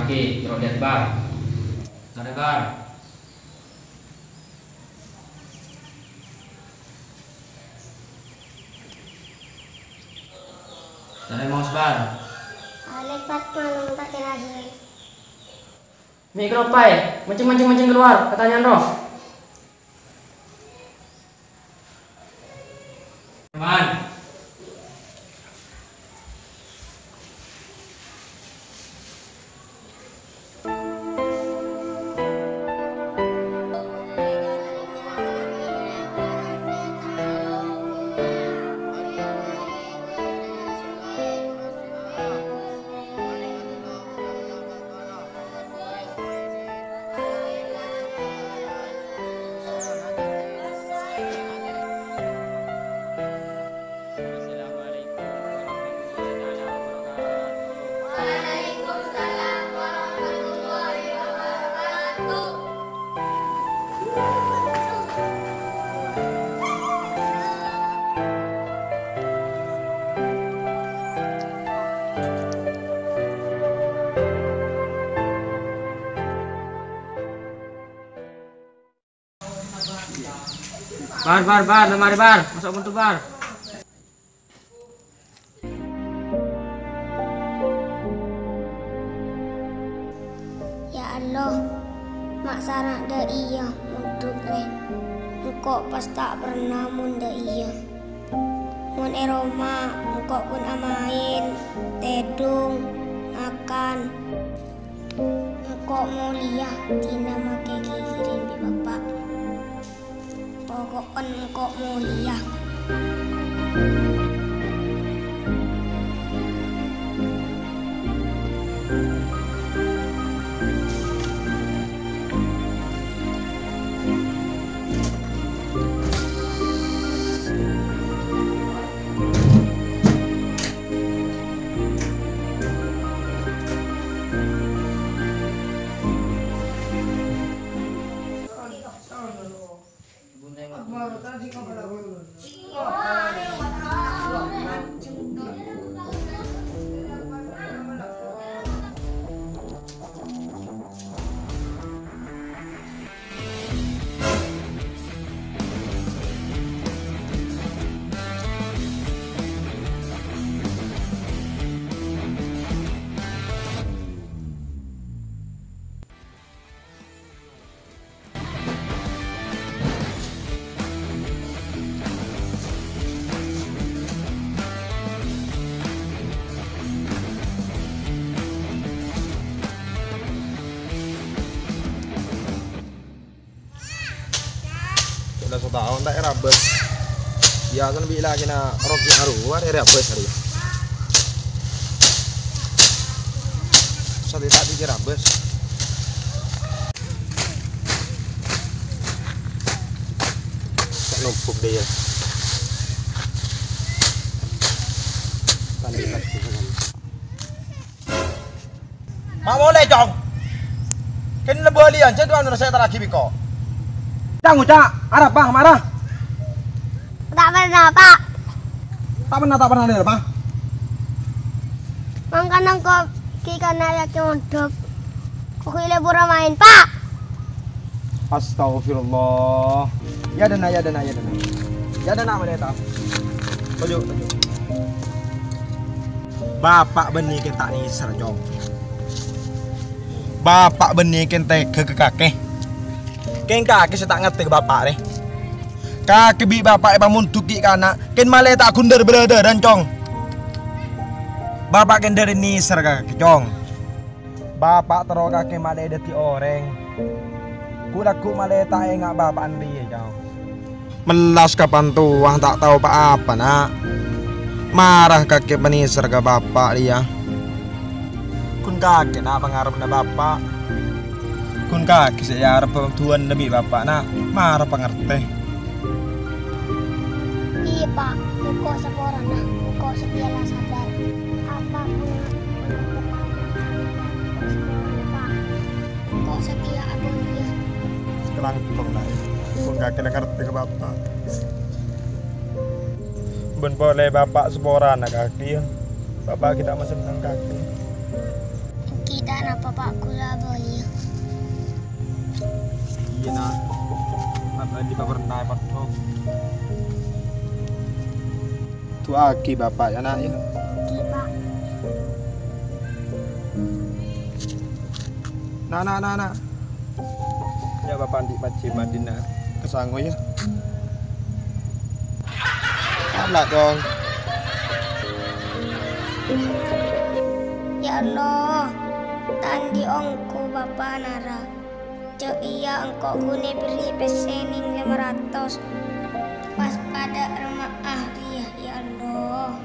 kaki, rodet bar. Rodet bar. Rodet mouse bar. Lepat mana tak lagi. Mi kenapa ya? Mancing keluar, pertanyaan roh. Teman. Bar, lemari bar, masuk pintu bar. Ya Allah, mak sarang dah iya untuk engkau pas tak pernah munda iya. Mun eroma engkau pun amain, tedung, makan. Engkau mulia tina make kikirin bi bapak. Pokoknya engkau mulia. Sudah setahun tak rabes. Ya kan bila kena roki haruan rabes hari. Sate tak dikira rabes. Tak numpuk dia. Tandikat kita kan. Mak boleh jong. Kan lebih lian je tuan saya tak lagi biko. Jangan ucap, Arab bang marah. Tak pernah pak. Tak pernah lihat bang. Mangkan engkau kika nayak nyodok. Kau lebur main pak. Astagfirullah. Ya dana. Ya dana mana tak? Tujuh. Bapak benih kita ni serjong. Bapak benih kita ke kakek. Ken kaki saya tak ngerti ke bapak deh. Kaki bi bapak bangun tuki kana. Ken malah tak kunder berada dan cong. Bapak ken dari ni serga cong. Bapak terus kaki malah deti orang. Kudaku malah tak enggak bapak andi cong. Melas kapan tuang tak tahu apa nak. Marah kaki bani serga bapak dia. Kun kaki nak pengaruh na bapak. Kun kaki saya harap tuan lebih bapak nak marah pengerti. Iya pak, engkau seorang nak, engkau setialah sadar. Apapun pak, engkau setia akan dia. Sekarang kong nak, kun kaki nak ngerti ke bapak. Ben boleh bapak seorang nak kaki. Bapak kita masih senang kaki. Engki Tidak napa Pak kula boleh. Iya nak. Apa di pernah Pak? Tu aki bapak ya nak ya. Oke Pak. Nah. Ya bapak di Paci Madinah kesango ya. Anak dong. Ya Allah, tandi ongku Bapak Nara. Cek iya engkau gune beri pesening 500. Pas pada rumah ahli ya Allah.